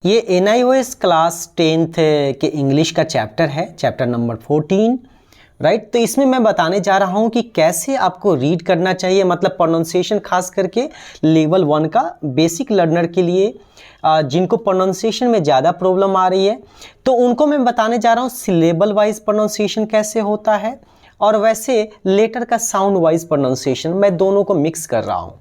ये NIOS class 10th के English का चैप्टर है, चैप्टर नंबर 14, राइट। तो इसमें मैं बताने जा रहा हूँ कि कैसे आपको रीड करना चाहिए, मतलब प्रोनाउंसिएशन खास करके लेवल 1 का बेसिक लर्नर के लिए जिनको प्रोनाउंसिएशन में ज़्यादा प्रॉब्लम आ रही है, तो उनको मैं बताने जा रहा हूँ सिलेबल वाइज प्रोनाउंसिएशन कैसे होता है, और वैसे लेटर का साउंड वाइज प्रोनाउंसिएशन, मैं दोनों को मिक्स कर रहा हूँ।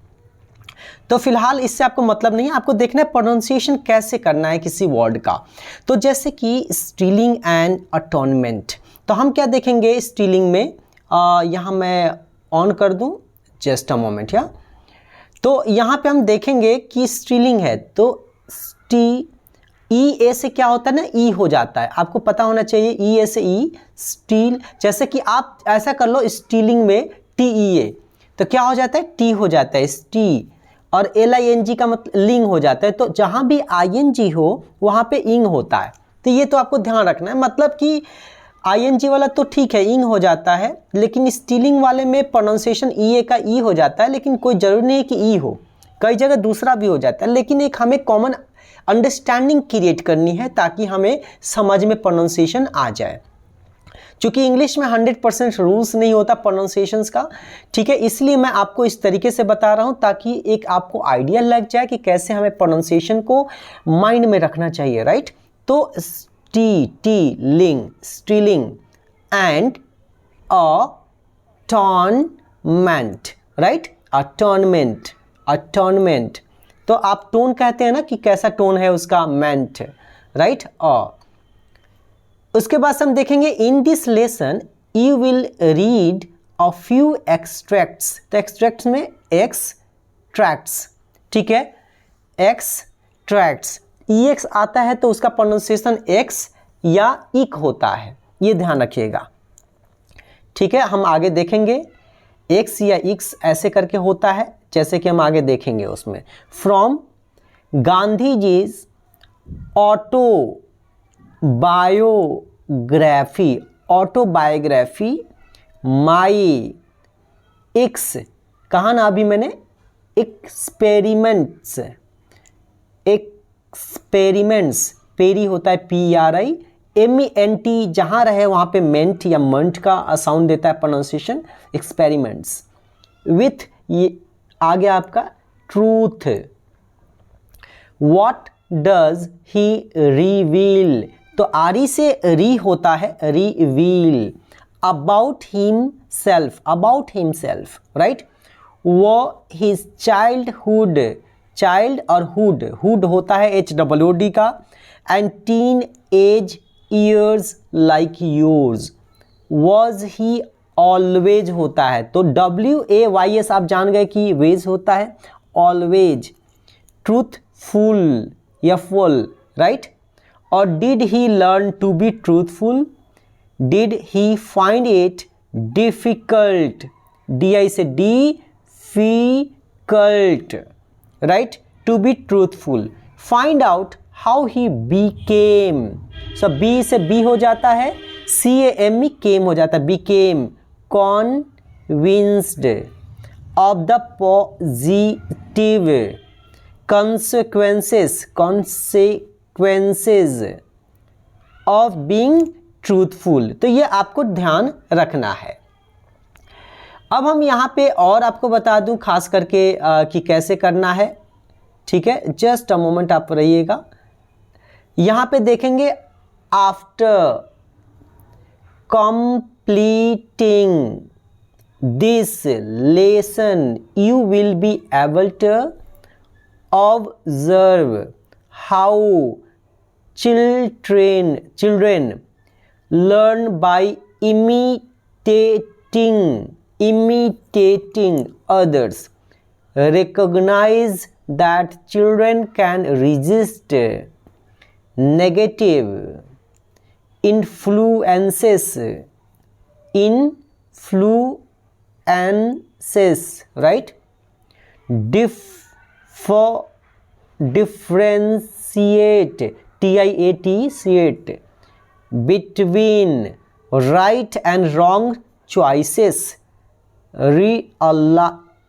तो फिलहाल इससे आपको मतलब नहीं है, आपको देखना है प्रोनाउंसिएशन कैसे करना है किसी वर्ड का। तो जैसे कि स्टीलिंग एंड अटोनमेंट, तो हम क्या देखेंगे स्टीलिंग में, यहाँ मैं ऑन कर दूँ, जस्ट अ मोमेंट या। तो यहाँ पे हम देखेंगे कि स्टीलिंग है तो स्टी ई ए से क्या होता है ना, ई हो जाता है, आपको पता होना चाहिए ई ए से ई स्टील। जैसे कि आप ऐसा कर लो स्टीलिंग में टी ई ए, तो क्या हो जाता है टी हो जाता है स्टी, और LING का मतलब लिंग हो जाता है। तो जहाँ भी ING हो वहाँ पे इंग होता है, तो ये तो आपको ध्यान रखना है। मतलब कि ING वाला तो ठीक है इंग हो जाता है, लेकिन स्टीलिंग वाले में प्रोनाउंसिएशन EA का ई हो जाता है, लेकिन कोई जरूरी नहीं है कि ई हो, कई जगह दूसरा भी हो जाता है। लेकिन एक हमें कॉमन अंडरस्टैंडिंग क्रिएट करनी है ताकि हमें समझ में प्रोनाउंसिएशन आ जाए। क्योंकि इंग्लिश में 100% रूल्स नहीं होता प्रोनाउंसिएशंस का, ठीक है, इसलिए मैं आपको इस तरीके से बता रहा हूं ताकि एक आपको आइडिया लग जाए कि कैसे हमें प्रोनाउंसिएशन को माइंड में रखना चाहिए, राइट। तो stealing, stealing and atonement, right, atonement, atonement. तो आप टोन कहते हैं ना कि कैसा टोन है उसका, मेंट, राइट। उसके बाद हम देखेंगे in this lesson you will read a few extracts. तो एक्सट्रैक्ट्स में एक्सट्रैक्ट्स, ठीक है, एक्सट्रैक्ट्स, EX आता है तो उसका प्रोनाउंसिएशन एक्स या इक होता है, ये ध्यान रखिएगा, ठीक है। हम आगे देखेंगे एक्स या इक्स ऐसे करके होता है, जैसे कि हम आगे देखेंगे उसमें। From Gandhi ji's autobiography, autobiography my ex, कहा ना अभी मैंने, एक्सपेरिमेंट्स, एक्सपेरिमेंट्स, पेरी होता है PRI, MENT, जहां रहे वहां पे मेंट या मंट का साउंड देता है प्रोनाउंसिएशन, एक्सपेरिमेंट्स विथ, ये आ गया आपका truth. What does he reveal, तो आरी से री होता है reveal, about himself, about himself, right. वो हिज चाइल्डहुड, चाइल्ड और हुड, हुड होता है HWOD का, and teen age years like yours, was he always होता है, तो WAYS आप जान गए कि वेज होता है, ऑलवेज, ट्रूथफुल या फुल, राइट। और did he learn to be truthful, did he find it difficult, DI से difficult, right, to be truthful. Find out how he became, so be से बी हो जाता है, CAME केम हो जाता है, became convinced of the positive consequences, consequences of being truthful, तो ये आपको ध्यान रखना है। अब हम यहाँ पे और आपको बता दूं खास करके कि कैसे करना है, ठीक है, जस्ट अ मोमेंट आप रहिएगा। यहाँ पे देखेंगे after completing this lesson you will be able to observe how children learn by imitating others. Recognize that children can resist negative influences, right. Differentiate, TIAT, between right and wrong choices,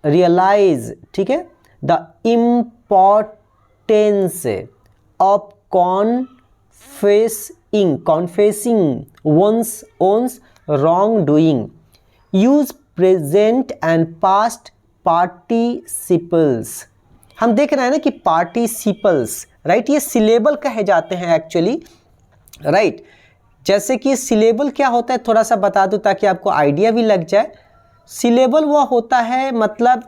realize, ठीक है, the importance of confessing one's wrongdoing. Use present and past participles. हम देख रहे हैं ना कि participles, right, ये syllable कहे जाते हैं एक्चुअली, राइट। जैसे कि सिलेबल क्या होता है थोड़ा सा बता दूं ताकि आपको आइडिया भी लग जाए। सिलेबल वो होता है, मतलब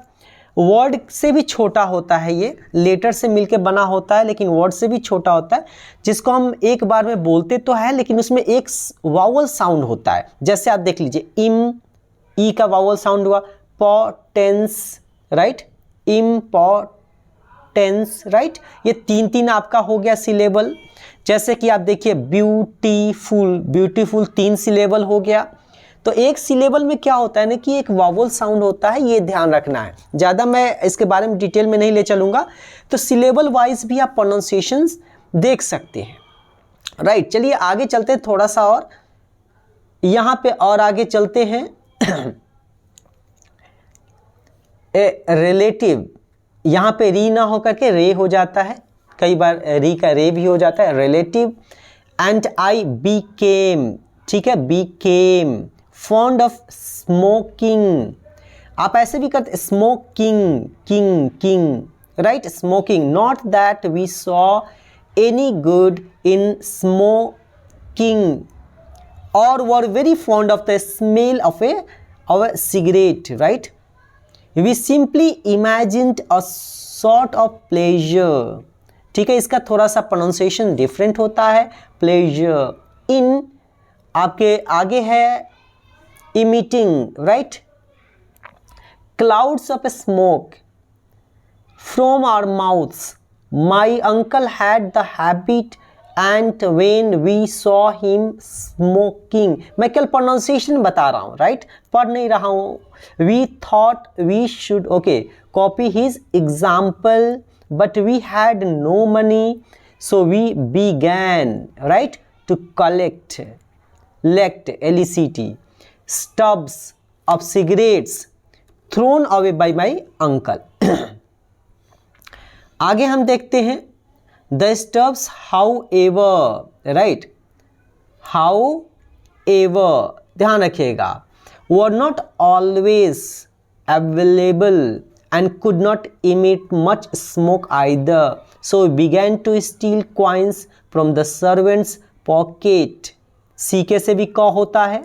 वर्ड से भी छोटा होता है, ये लेटर से मिलके बना होता है लेकिन वर्ड से भी छोटा होता है, जिसको हम एक बार में बोलते तो है लेकिन उसमें एक वावल साउंड होता है। जैसे आप देख लीजिए, इम, ई का वावल साउंड हुआ, पोटेंस, राइट, इम्पोर्टेंस, राइट, ये तीन तीन आपका हो गया सिलेबल। जैसे कि आप देखिए ब्यूटीफुल, ब्यूटीफुल 3 सिलेबल हो गया। तो एक सिलेबल में क्या होता है ना कि एक वावल साउंड होता है, ये ध्यान रखना है। ज़्यादा मैं इसके बारे में डिटेल में नहीं ले चलूँगा, तो सिलेबल वाइज भी आप प्रोनाउंसिएशंस देख सकते हैं, राइट। चलिए आगे चलते हैं थोड़ा सा, और यहाँ पे और आगे चलते हैं। रिलेटिव, यहाँ पे री ना होकर के रे हो जाता है, कई बार री का रे भी हो जाता है, रिलेटिव। एंड आई बीकेम, ठीक है, बीकेम फॉन्ड ऑफ स्मोकिंग, आप ऐसे भी करते smoking, king, king, right, smoking. Not that we saw any good in smoking और were very fond of the smell of a cigarette, right? We simply imagined a sort of pleasure, ठीक है। इसका थोड़ा सा प्रोनाउंसिएशन डिफरेंट होता है, pleasure. इन आपके आगे है emitting, right, clouds of smoke from our mouths, my uncle had the habit and when we saw him smoking. मैं कल प्रोनाउंसिएशन बता रहा हूँ, राइट, पढ़ नहीं रहा हूँ। We thought we should okay copy his example but we had no money, so we began, right, to collect LECT stubs of cigarettes thrown away by my uncle. आगे हम देखते हैं the stubs, however, right, however, ध्यान रखिएगा, were not always available and could not emit much smoke either, so we began to steal coins from the servants' pocket. सीके से भी क होता है,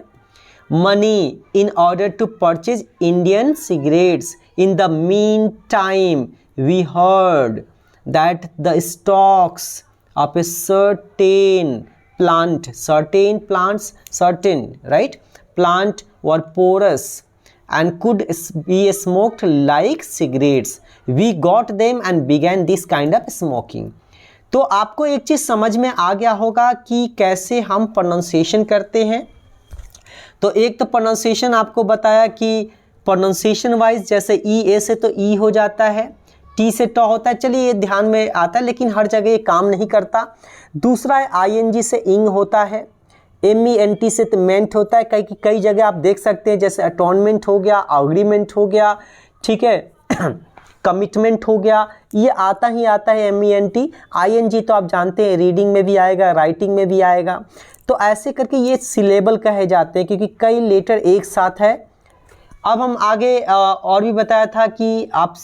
money in order to purchase Indian cigarettes. In the meantime, we heard that the stocks of a certain plant were porous and could be smoked like cigarettes. We got them and began this kind of smoking. तो आपको एक चीज़ समझ में आ गया होगा कि कैसे हम प्रोनाउंसिएशन करते हैं। तो एक तो प्रोनाउंसिएशन आपको बताया कि प्रोनाउंसिएशन वाइज जैसे ई, ए से तो ई हो जाता है, टी से ट होता है, चलिए ये ध्यान में आता है, लेकिन हर जगह ये काम नहीं करता। दूसरा है ING से इंग होता है, MENT से तो मेंट होता है, कई जगह आप देख सकते हैं, जैसे अटॉनमेंट हो गया, अग्रीमेंट हो गया, ठीक है, कमिटमेंट हो गया, ये आता ही आता है MENT। ING तो आप जानते हैं रीडिंग में भी आएगा, राइटिंग में भी आएगा। तो ऐसे करके ये सिलेबल कहे जाते हैं क्योंकि कई लेटर एक साथ है। अब हम आगे और भी बताया था कि आप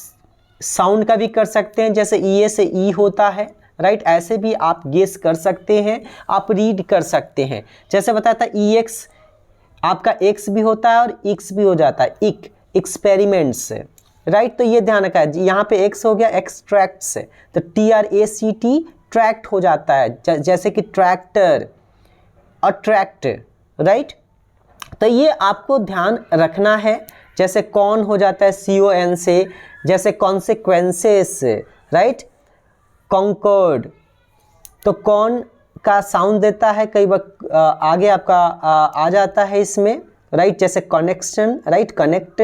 साउंड का भी कर सकते हैं, जैसे EA से ई होता है, राइट, ऐसे भी आप गेस कर सकते हैं, आप रीड कर सकते हैं। जैसे बताया था EX आपका X भी होता है और X भी हो जाता है, इक, एक्सपेरिमेंट्स, राइट। तो ये ध्यान रखा है, यहाँ पे X हो गया एक्सट्रैक्ट से, तो TRACT ट्रैक्ट हो जाता है, जैसे कि ट्रैक्टर, अट्रैक्ट, राइट। तो ये आपको ध्यान रखना है। जैसे कौन हो जाता है CON से, जैसे कॉन्सिक्वेंसेस, राइट, कॉन्कर्ड, तो कौन का साउंड देता है, कई बार आगे आपका आ जाता है इसमें, राइट, जैसे कनेक्शन, राइट, कनेक्ट,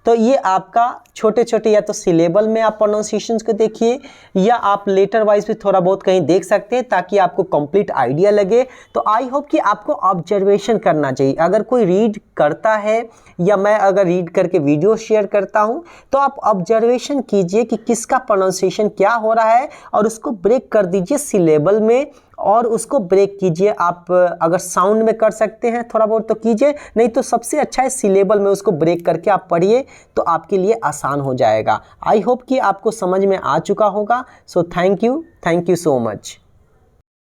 तो ये आपका छोटे छोटे या तो सिलेबल में आप प्रोनाउंसिएशंस को देखिए या आप लेटर वाइज भी थोड़ा बहुत कहीं देख सकते हैं ताकि आपको कंप्लीट आइडिया लगे। तो आई होप कि आपको ऑब्जर्वेशन करना चाहिए। अगर कोई रीड करता है या मैं अगर रीड करके वीडियो शेयर करता हूं तो आप ऑब्जर्वेशन कीजिए कि किसका प्रोनाउंसिएशन क्या हो रहा है और उसको ब्रेक कर दीजिए सिलेबल में और उसको ब्रेक कीजिए। आप अगर साउंड में कर सकते हैं थोड़ा बहुत तो कीजिए, नहीं तो सबसे अच्छा है सिलेबल में उसको ब्रेक करके आप पढ़िए तो आपके लिए आसान हो जाएगा। आई होप कि आपको समझ में आ चुका होगा। So thank you so much.